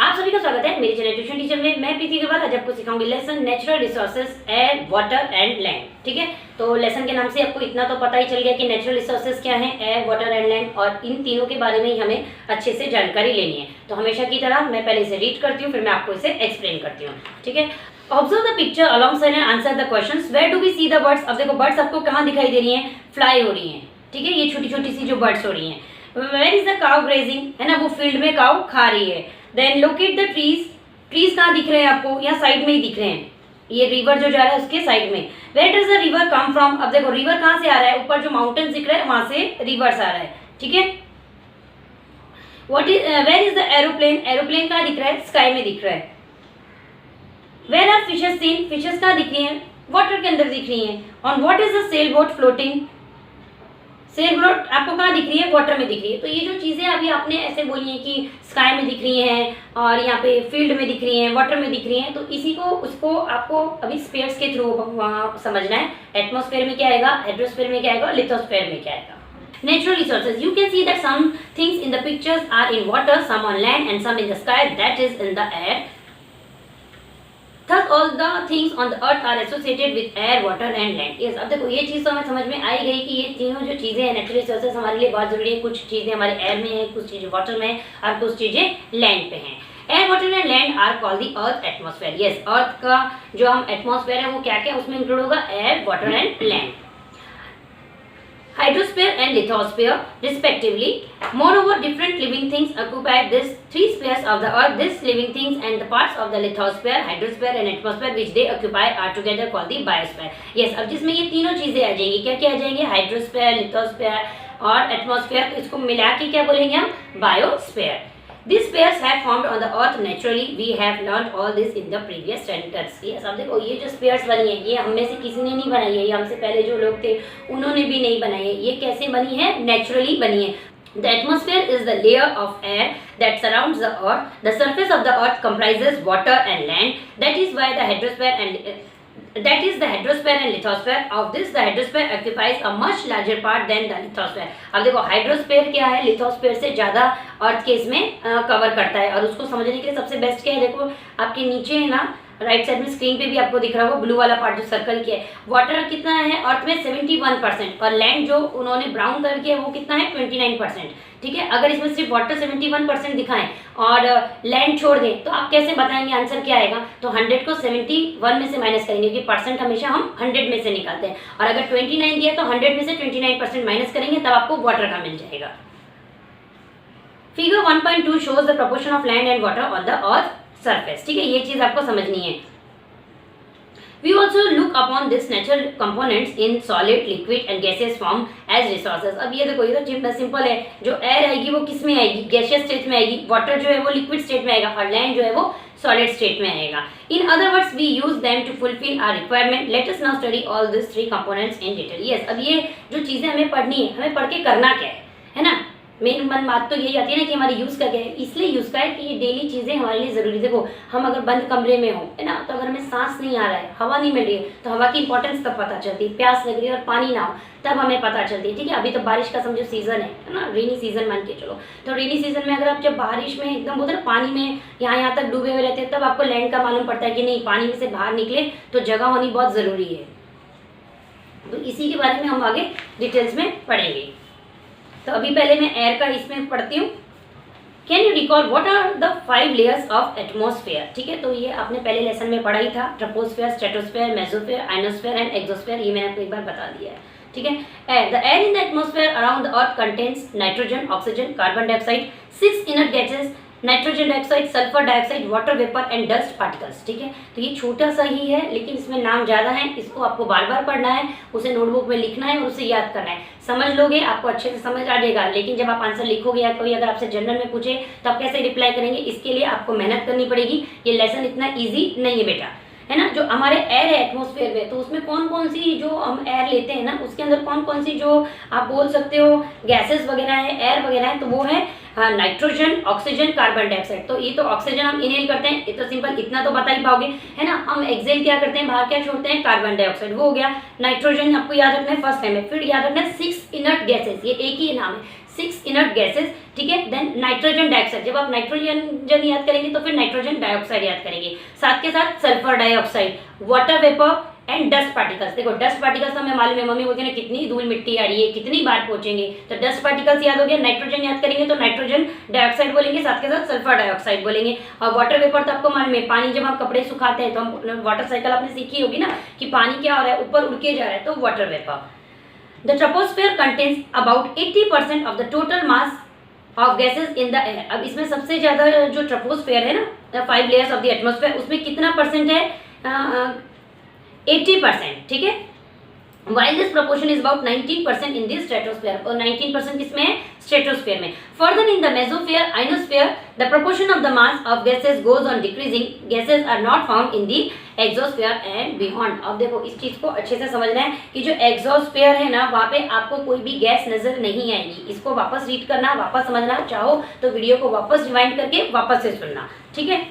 आप सभी का स्वागत है मेरे चैनल ट्यूशन टीचर में। मैं प्रीति अग्रवाल आज आपको सिखाऊंगी lesson natural resources air water and land. ठीक है, तो लेसन के नाम से आपको इतना तो पता ही चल गया कि नेचुरल रिसोर्सेज क्या है, एयर वाटर एंड लैंड, और इन तीनों के बारे में ही हमें अच्छे से जानकारी लेनी है। तो हमेशा की तरह मैं पहले इसे रीड करती हूँ, फिर मैं आपको इसे एक्सप्लेन करती हूँ। ठीक है, observe the picture alongside and answer the questions. Where do we see the birds. अब देखो बर्ड्स आपको कहाँ दिखाई दे रही हैं, फ्लाई हो रही हैं। ठीक है, ये छोटी छोटी सी जो बर्ड्स हो रही हैं। Where is the cow grazing, है ना, वो फील्ड में काउ खा रही है। Then locate the trees, trees कहाँ दिख रहे हैं आपको, यहाँ साइड में ही दिख रहे हैं, ये रिवर जो जा रहा है उसके साइड में। Where does the river come from. अब देखो रिवर कहाँ से आ रहा है, ऊपर जो माउंटेन दिख रहा है वहां से रिवर्स आ रहा है। ठीक है, what is where is the aeroplane, aeroplane कहाँ दिख रहा है, स्काई में दिख रहा है। Where are fishes seen, fishes कहाँ दिख रही हैं, वाटर के अंदर दिख रही हैं। On what is the sail boat floating, sail boat आपको कहाँ दिख रही है, वाटर में दिख रही है। तो ये जो चीजें अभी आपने ऐसे बोली हैं कि स्काई में दिख रही हैं और यहाँ पे फील्ड में दिख रही हैं, वाटर में दिख रही हैं, तो इसी को उसको आपको अभी स्पेयर्स के थ्रू वहाँ समझना है। एटमॉस्फेयर में क्या आएगा, हाइड्रोस्फेयर में क्या आएगा, लिथोस्फेयर में क्या आएगा। Natural resources. You can see that some things in the pictures are in water, some on land, and some in the sky, that is in the air. Thus, all the things on the earth are associated with air, water, and land. Yes, अब देखो ये चीज़ तो हमें समझ में आई गई कि ये तीनों जो चीज़ें हैं नेचुरल रिसोर्सेज हमारे लिए बहुत जरूरी है। कुछ चीज़ें हमारे एयर में है, कुछ चीज़ें वाटर में है, और कुछ चीज़ें लैंड पे हैं। Air water and land are called the earth atmosphere. Yes, earth का जो हम एटमॉस्फेयर है वो क्या क्या उसमें इंक्लूड होगा, air, water and land, hydrosphere and lithosphere respectively. Moreover, different living things occupy these three spheres of the earth. These living things and the parts of the lithosphere, hydrosphere and atmosphere which they occupy are together called the biosphere. Yes, अब जिसमें ये तीनों चीजें आ जाएंगी, क्या क्या आ जाएंगे, hydrosphere, lithosphere और एटमॉस्फेयर, इसको मिला के क्या बोलेंगे हम, biosphere. These spheres have formed on the earth naturally. We have learned all this in the previous sentences. Yes, अब देखो ये जो spheres बनी है ये हम में से किसी ने नहीं बनाई है, ये हमसे पहले जो लोग थे उन्होंने भी नहीं बनाई है। ये कैसे बनी है, नेचुरली बनी है। The atmosphere is the layer of air that surrounds the earth. The surface of the earth comprises water and land. That is why the hydrosphere and lithosphere. Of this, the hydrosphere occupies a much larger part than the lithosphere. अब देखो hydrosphere क्या है, lithosphere से ज्यादा अर्थ के इसमें cover करता है। और उसको समझने के लिए सबसे बेस्ट क्या है, देखो आपके नीचे है ना राइट साइड में स्क्रीन पे भी आपको दिख रहा होगा ब्लू वाला पार्ट जो सर्कल किया है। वाटर कितना है अर्थ में, 71%, और लैंड जो उन्होंने ब्राउन कलर किया है वो कितना है, 29%। ठीक है, अगर इसमें सिर्फ वाटर 71% दिखाएं और लैंड छोड़ दें तो आप कैसे बताएंगे आंसर क्या आएगा। तो 100 को 71 में से माइनस करेंगे, क्योंकि परसेंट हमेशा हम 100 में से निकालते हैं, और अगर 29 दिया तो 100 में से 29% माइनस करेंगे तब आपको वाटर का मिल जाएगा। Figure 1.2 shows the proportion of land and water on the earth surface. ठीक है, ये चीज आपको समझनी है। We also look upon this natural components in solid, liquid and gaseous form as resources. अब ये देखो ये तो सिंपल है, जो एयर आएगी वो किस में आएगी, गैसियस स्टेट में आएगी, वाटर जो है वो लिक्विड स्टेट में आएगा, और लैंड जो है वो सॉलिड स्टेट में आएगा। In other words, we use them to fulfill our requirement. Let us now study all these three components in detail. Yes, अब ये जो चीजें हमें पढ़नी है, हमें पढ़ के करना क्या है ना। मेन बात तो यही आती है ना कि हमारी यूज़ का क्या है, इसलिए यूज़ का है कि ये डेली चीज़ें हमारे लिए ज़रूरी। देखो हम अगर बंद कमरे में हो, है ना, तो अगर हमें सांस नहीं आ रहा है, हवा नहीं मिल रही है, तो हवा की इंपॉर्टेंस तब पता चलती है। प्यास लग रही है और पानी ना हो तब हमें पता चलती है। ठीक है, अभी तो बारिश का समझो सीजन है ना, रेनी सीजन मान के चलो, तो रेनी सीजन में अगर आप जब बारिश में एकदम बोलते ना पानी में यहाँ तक डूबे हुए रहते हैं, तब आपको लैंड का मालूम पड़ता है कि नहीं, पानी में से बाहर निकले तो जगह होनी बहुत ज़रूरी है। तो इसी के बारे में हम आगे डिटेल्स में पढ़ेंगे। तो अभी पहले मैं एयर का इसमें पढ़ती हूँ। Can you recall what are the 5 layers of atmosphere. ठीक है, तो ये आपने पहले लेसन में पढ़ा ही था, troposphere, stratosphere, mesosphere, ionosphere and exosphere, ये मैंने आपको एक बार बता दिया है। ठीक है, air, the air in the atmosphere around the earth contains nitrogen, oxygen, carbon dioxide, 6 inert gases, nitrogen dioxide, sulphur dioxide, water vapour and dust particles. ठीक है, तो ये छोटा सा ही है लेकिन इसमें नाम ज़्यादा है, इसको आपको बार बार पढ़ना है, उसे नोटबुक में लिखना है और उसे याद करना है। समझ लोगे आपको अच्छे से समझ आ जाएगा, लेकिन जब आप आंसर लिखोगे या कोई अगर आपसे जनरल में पूछे तो आप कैसे रिप्लाई करेंगे, इसके लिए आपको मेहनत करनी पड़ेगी। ये लेसन इतना ईजी नहीं है बेटा, है ना। जो हमारे एयर है एटमॉस्फेयर में, तो उसमें कौन कौन सी जो हम एयर लेते हैं ना, उसके अंदर कौन कौन सी जो आप बोल सकते हो गैसेस वगैरह है, एयर वगैरह है, तो वो है नाइट्रोजन, ऑक्सीजन, कार्बन डाइऑक्साइड। तो ये तो ऑक्सीजन हम इनहेल करते हैं, ये तो सिंपल इतना तो बता ही पाओगे, है ना। हम एक्सेल क्या करते हैं, बाहर क्या छोड़ते हैं, कार्बन डाइऑक्साइड, वो हो गया। नाइट्रोजन आपको याद रखना है फर्स्ट टाइम में, फिर याद रखना है 6 इनर्ट गैसेस, ये एक ही नाम है, 6 इनर्ट गैसेज, ठीक है। देन नाइट्रोजन डाइऑक्साइड, जब आप नाइट्रोजन याद करेंगे तो फिर नाइट्रोजन डाइऑक्साइड याद करेंगे, साथ के साथ sulphur dioxide, water vapour and dust particles. देखो डस्ट पार्टिकल्स हमें मालूम है, मम्मी बोलती है ना कितनी धूल मिट्टी आ रही है, कितनी बार पहुंचेंगे, तो डस्ट पार्टिकल्स याद हो गया। नाइट्रोजन याद करेंगे तो नाइट्रोजन डाइऑक्साइड बोलेंगे, साथ के साथ सल्फर डाइऑक्साइड बोलेंगे। और वाटर वेपर तो आपको मालूम है, पानी जब हम कपड़े सुखाते हैं तो हम वाटर साइकिल आपने सीखी होगी ना कि पानी क्या हो रहा है, ऊपर उड़ के जा रहा है, तो water vapour. The troposphere contains about 80% of the total mass of gases in the air. अब इसमें सबसे ज्यादा जो ट्रोपोस्फेयर है ना, 5 लेयर्स ऑफ द एटमॉस्फेयर, उसमें कितना परसेंट है, 80%, ठीक है। While this proportion is about 19% in this stratosphere, और 19% किसमें है, स्ट्रेटोस्फेयर में। Further in the mesosphere, ionosphere, the proportion of the mass of gases goes on decreasing. Gases are not found in the exosphere and beyond. अब देखो इस चीज को अच्छे से समझना है कि जो एक्सोस्फेयर है ना, वहाँ पे आपको कोई भी गैस नजर नहीं आएगी। इसको वापस रीड करना, वापस समझना, चाहो तो वीडियो को वापस रिवाइंड करके वापस से सुनना, ठीक है।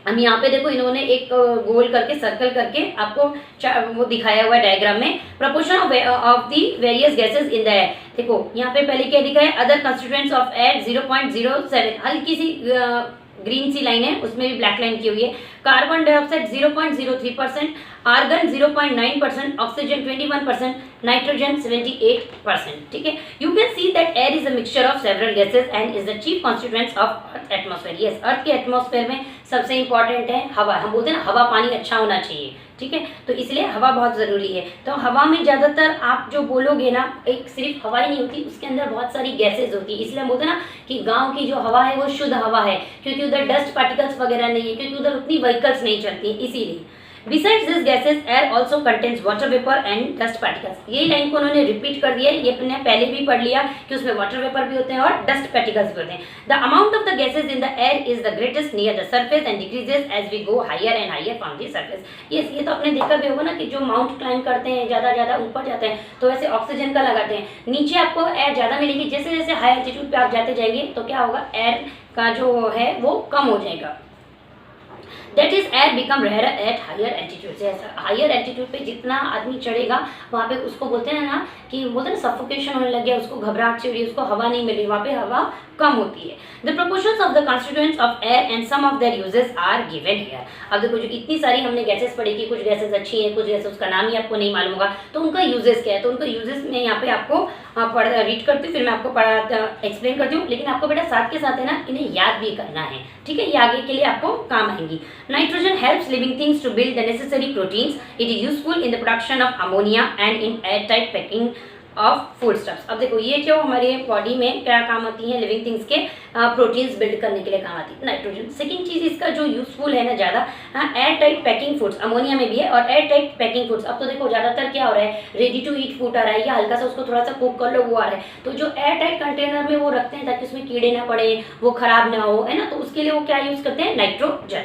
हम यहाँ पे देखो इन्होंने एक गोल करके सर्कल करके आपको वो दिखाया हुआ है डायग्राम में, proportion of the various gases in the air. देखो यहाँ पे पहले क्या दिखा है, अदर कंस्टिट्यूएंट्स ऑफ एयर 0.07, हल्की सी ग्रीन सी लाइन है, उसमें भी ब्लैक लाइन की हुई है। Carbon dioxide 0.03%, argon 0.9%, oxygen 21%, nitrogen 78%, ठीक है। You can see that air is a mixture of several gases and is the chief constituents of earth atmosphere. Yes, earth के एटमॉस्फेयर में सबसे इंपॉर्टेंट है हवा। हम बोलते हैं ना हवा पानी अच्छा होना चाहिए, ठीक है, तो इसलिए हवा बहुत जरूरी है। तो हवा में ज्यादातर आप जो बोलोगे ना, एक सिर्फ हवा ही नहीं होती, उसके अंदर बहुत सारी गैसेज होती है। इसलिए हम बोलते हैं ना कि गांव की जो हवा है वो शुद्ध हवा है, क्योंकि उधर डस्ट पार्टिकल्स वगैरह नहीं है, क्योंकि उधर उतनी व्हीकल्स नहीं चलती हैं, इसीलिए। Besides this gases, air also contains water vapor and dust particles. ये लाइन को उन्होंने रिपीट कर दिया है, ये अपने पहले भी पढ़ लिया कि उसमें वाटर वेपर भी होते हैं और डस्ट पार्टिकल्स भी होते हैं। The amount of the gases in the air is the greatest near the surface and decreases as we go higher and higher from the surface. ये तो आपने देखा भी होगा ना कि जो माउंट क्लाइंब करते हैं, ज़्यादा ऊपर जाते हैं, तो वैसे ऑक्सीजन का लगाते हैं, नीचे आपको एयर ज़्यादा मिलेगी। जैसे जैसे हाई एल्टीट्यूड पे आप जाते जाएंगे तो क्या होगा, एयर का जो है वो कम हो जाएगा। That is air become rare at higher altitude. से हायर एल्टीट्यूड पे जितना आदमी चढ़ेगा वहाँ पे उसको बोलते हैं ना कि बोलते हैं सफोकेशन होने लग गया, उसको घबराहट से हो रही है, उसको हवा नहीं मिल रही, वहाँ पे हवा कम होती है। The proportions of the constituents of air and some of their uses are given here. अब देखो जो इतनी सारी हमने गैसेस पढ़ी कि कुछ गैसेस अच्छी हैं, कुछ गैसेस उसका नाम ही आपको नहीं मालूम होगा, तो उनका यूजेस क्या है, तो उनका यूजेस में यहाँ पे आपको रीड करती हूँ, फिर मैं आपको एक्सप्लेन करती हूँ। लेकिन आपको बेटा साथ के साथ है ना इन्हें याद भी करना है, ठीक है, ये आगे के लिए आपको काम आएंगी। Nitrogen helps living things to build the necessary proteins. It is useful in the production of ammonia and in airtight packing of food stuffs. अब देखो ये जो हमारे बॉडी में क्या काम आती है, लिविंग थिंग्स के प्रोटीन्स बिल्ड करने के लिए काम आती है नाइट्रोजन। सेकंड चीज इसका जो यूजफुल है ना ज़्यादा, air tight packing foods, ammonia में भी है, और एयर टाइट पैकिंग फूड्स। अब तो देखो ज़्यादातर क्या हो रहा है, रेडी टू ईट फूड आ रहा है, या हल्का सा उसको थोड़ा सा कुक कर लो वो आ रहा है, तो जो एयर टाइट कंटेनर में वो रखते हैं ताकि उसमें कीड़े ना पड़े, वो खराब ना हो, है ना, तो उसके लिए वो क्या यूज करते हैं, nitrogen.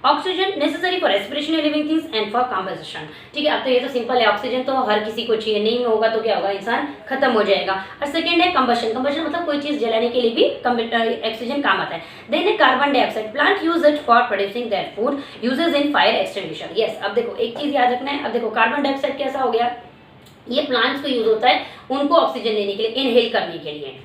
Oxygen necessary for respiration living things and for composition. ठीक है, अब तो ये तो सिंपल है, ऑक्सीजन तो हर किसी को चाहिए, नहीं होगा तो क्या होगा, इंसान खत्म हो जाएगा। और सेकंड है कंबशन। कंबशन मतलब कोई चीज जलाने के लिए भी ऑक्सीजन काम आता है। देन है carbon dioxide. Plant use it for producing their food, uses in fire extinguisher. Yes, अब देखो एक चीज याद रखना है। अब देखो कार्बन डाइऑक्साइड कैसा हो गया, ये प्लांट्स को यूज होता है उनको ऑक्सीजन देने के लिए, इनहेल करने के लिए,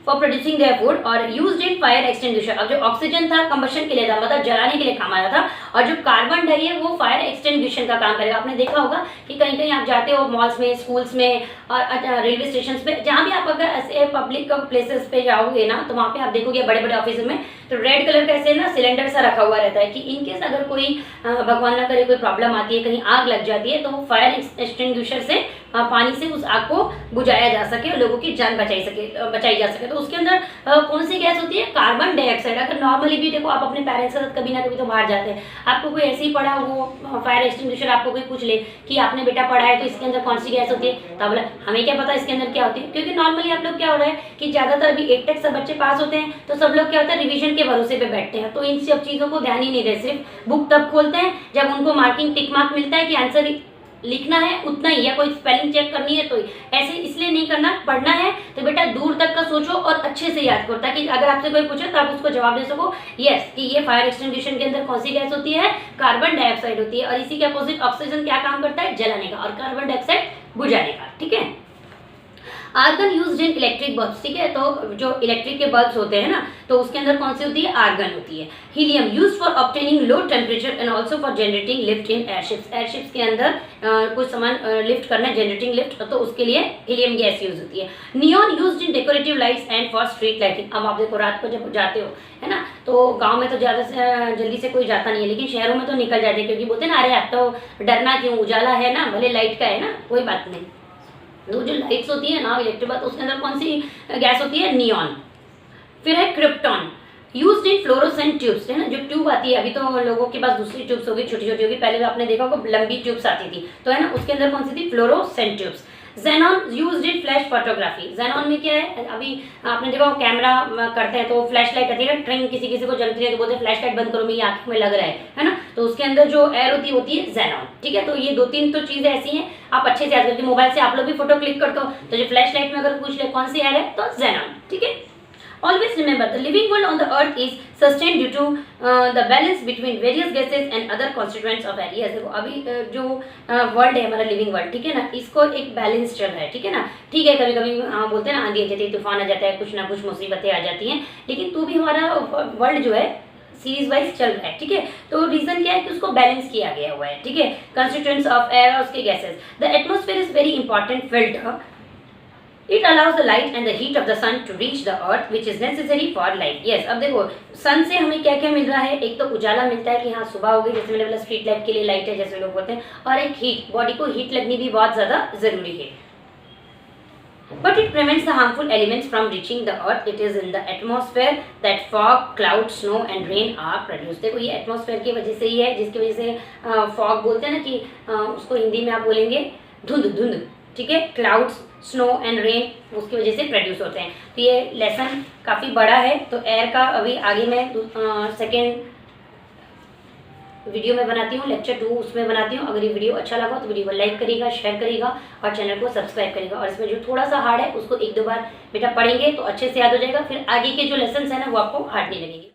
फॉर प्रोड्यूसिंग देयर फूड, और यूज्ड इन फायर एक्सटिंग्विशर। अब जो ऑक्सीजन था कंबशन के लिए था, मतलब जलाने के लिए काम आया था, और जो कार्बन डाई है वो फायर एक्सटिंग्विशन का काम करेगा। आपने देखा होगा कि कहीं कहीं आप जाते हो मॉल्स में, स्कूल्स में, और रेलवे स्टेशन पे, जहाँ भी आप अगर ऐसे पब्लिक प्लेसेस पे जाओगे ना, तो वहाँ पे आप देखोगे बड़े बड़े ऑफिस में तो रेड कलर का ऐसे ना सिलेंडर सा रखा हुआ रहता है कि इनकेस अगर कोई भगवान ना करे कोई प्रॉब्लम आती है, कहीं आग लग जाती है, तो वो फायर एक्सटिंग्विशर से पानी से उस आग को बुझाया जा सके और लोगों की जान बचाई जा सके। तो उसके अंदर कौन सी गैस होती है, कार्बन डाइऑक्साइड। अगर नॉर्मली भी देखो आप अपने पेरेंट्स के साथ कभी ना कभी तो बाहर जाते हैं, आपको कोई ऐसे ही पढ़ा वो फायर एक्सटिंग्विशर, आपको कोई पूछ ले कि आपने बेटा पढ़ा है तो इसके अंदर कौन सी गैस होती है, तो बोला हमें क्या पता इसके अंदर क्या होती है, क्योंकि नॉर्मली आप लोग क्या हो रहा है कि ज्यादातर अभी 8 तक सब बच्चे पास होते हैं, तो सब लोग क्या होता है रिविजन के भरोसे पे बैठते हैं, तो इन सब चीजों को ध्यान ही नहीं दे, सिर्फ बुक तब खोलते हैं जब उनको मार्किंग टिक मार्क मिलता है कि आंसर लिखना है उतना ही, या कोई स्पेलिंग चेक करनी है तो ऐसे इसलिए नहीं करना। पढ़ना है तो बेटा दूर तक का सोचो और अच्छे से याद करो, ताकि अगर आपसे कोई पूछे तो आप उसको जवाब दे सको यस कि ये फायर एक्सटिंग्विशन के अंदर कौन सी गैस होती है, कार्बन डाइऑक्साइड होती है। और इसी के अपोजिट ऑक्सीजन क्या काम करता है, जलाने का, और कार्बन डाइऑक्साइड बुझाने का। ठीक है, argon used in electric bulbs, ठीक है, तो जो इलेक्ट्रिक के बल्ब्स होते हैं ना, तो उसके अंदर कौन सी होती है, आर्गन होती है। Helium used for obtaining low temperature and also for generating lift in airships, airships के अंदर कुछ सामान लिफ्ट करना है, जनरेटिंग लिफ्ट, तो उसके लिए हीलियम गैस यूज होती है। Neon used in decorative lights and for street lighting. अब आप देखो रात को जब जाते हो, है ना, तो गांव में तो ज़्यादा से जल्दी से कोई जाता नहीं है, लेकिन शहरों में तो निकल जाते हैं, क्योंकि बोलते हैं ना, अरे अब तो डरना क्यों, उजाला है ना, भले लाइट का है ना, कोई बात नहीं। तो जो लाइट्स होती है ना इलेक्ट्रिक बल्ब, उसके अंदर कौन सी गैस होती है, नियॉन। फिर है krypton, used in fluorescent tubes, है ना, जो ट्यूब आती है, अभी तो लोगों के पास दूसरी ट्यूब्स होगी, छोटी छोटी होगी, पहले आपने देखा होगा लंबी ट्यूब्स आती थी, तो है ना, उसके अंदर कौन सी थी, fluorescent tubes. Xenon used in flash photography, xenon में क्या है, अभी आपने देखा कैमरा करते हैं तो फ्लैश लाइट आती है ना, ट्रेन किसी किसी को जलती है तो बोलते हैं फ्लैश लाइट बंद करो, मेरी आंख में लग रहा है ना, तो उसके अंदर जो एयर होती है जेनॉन, ठीक है। तो ये 2-3 तो चीजें ऐसी हैं, आप अच्छे से याद करके, मोबाइल से आप लोग भी फोटो क्लिक करते हो, तो जो फ्लैश लाइट में अगर पूछ ले कौन सी एयर है, तो जेनॉन, ठीक है। Always remember, the living world on the earth is sustained due to the balance between various gases and other constituents of air. Yes, देखो अभी जो वर्ल्ड है हमारा लिविंग वर्ल्ड, ठीक है ना, इसको एक बैलेंस चल रहा है, ठीक है ना, ठीक है, कभी कभी बोलते हैं ना आंधी आ जाती है, तूफान आ जाता है, कुछ ना कुछ मुसीबतें आ जाती हैं, लेकिन तो भी हमारा वर्ल्ड जो है सीरीज वाइज चल रहा है, ठीक है। तो रीजन क्या है कि उसको बैलेंस किया गया हुआ है, ठीक है, कंस्टिट्यूएंट्स ऑफ एयर और उसके gases. The atmosphere is very important filter, it allows the light and the heat of the sun to reach the earth which is necessary for life. Yes, अब देखो सन से हमें क्या क्या मिल रहा है, एक तो उजाला मिलता है कि हाँ सुबह हो गई, जैसे मैंने बोला स्ट्रीट लाइट के लिए लाइट है जैसे लोग बोलते हैं, और एक हीट, बॉडी को हीट लगनी भी बहुत ज़्यादा ज़रूरी है। But it prevents the harmful elements from reaching the earth. It is in the atmosphere that fog, cloud, snow and rain are produced. देखो ये एटमॉस्फेयर की वजह से ही है, जिसकी वजह से फॉग बोलते हैं ना, कि उसको हिंदी में आप बोलेंगे धुंध, धुंध, ठीक है, क्लाउड्स, स्नो एंड रेन, उसकी वजह से प्रोड्यूस होते हैं। तो ये लेसन काफ़ी बड़ा है, तो एयर का अभी आगे मैं सेकेंड वीडियो में बनाती हूँ, लेक्चर 2 उसमें बनाती हूँ। अगर ये वीडियो अच्छा लगा तो वीडियो को लाइक करिएगा, शेयर करिएगा और चैनल को सब्सक्राइब करिएगा। और इसमें जो थोड़ा सा हार्ड है उसको 1-2 बार बेटा पढ़ेंगे तो अच्छे से याद हो जाएगा, फिर आगे के जो लेसन है ना वो आपको हार्ड नहीं लगेंगे।